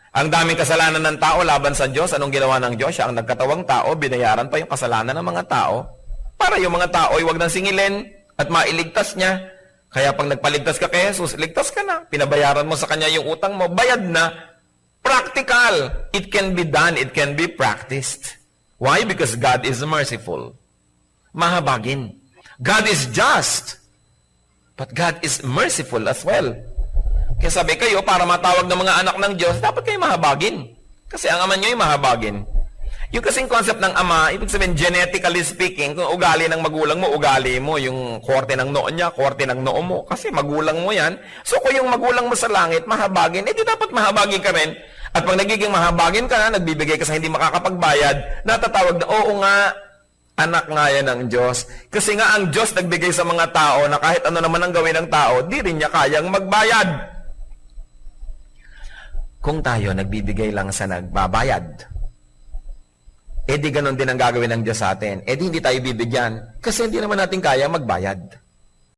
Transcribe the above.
Ang daming kasalanan ng tao laban sa Diyos. Anong ginawa ng Diyos? Siya ang nagkatawang tao, binayaran pa yung kasalanan ng mga tao para yung mga tao ay huwag nang singilin at mailigtas niya. Kaya pag nagpaligtas ka kay Jesus, ligtas ka na. Pinabayaran mo sa Kanya yung utang mo, bayad na. Practical. It can be done. It can be practiced. Why? Because God is merciful. Mahabagin. God is just. But God is merciful as well. Kaya sabi kayo, para matawag ng mga anak ng Diyos, dapat kayo mahabagin. Kasi ang ama nyo ay mahabagin. Yung kasing concept ng ama, ibig sabihin, genetically speaking, kung ugali ng magulang mo, ugali mo, yung korte ng noo niya, korte ng noo mo. Kasi magulang mo yan. So kung yung magulang mo sa langit, mahabagin, di dapat mahabagin ka rin. At pag nagiging mahabagin ka na, nagbibigay ka sa hindi makakapagbayad, natatawag na, oo nga, anak nga yan ng Diyos. Kasi nga ang Diyos nagbigay sa mga tao na kahit ano naman ang gawin ng tao, di rin niya kayang magbayad. Kung tayo nagbibigay lang sa nagbabayad, di ganon din ang gagawin ng Diyos sa atin. Di hindi tayo bibigyan kasi hindi naman natin kaya magbayad.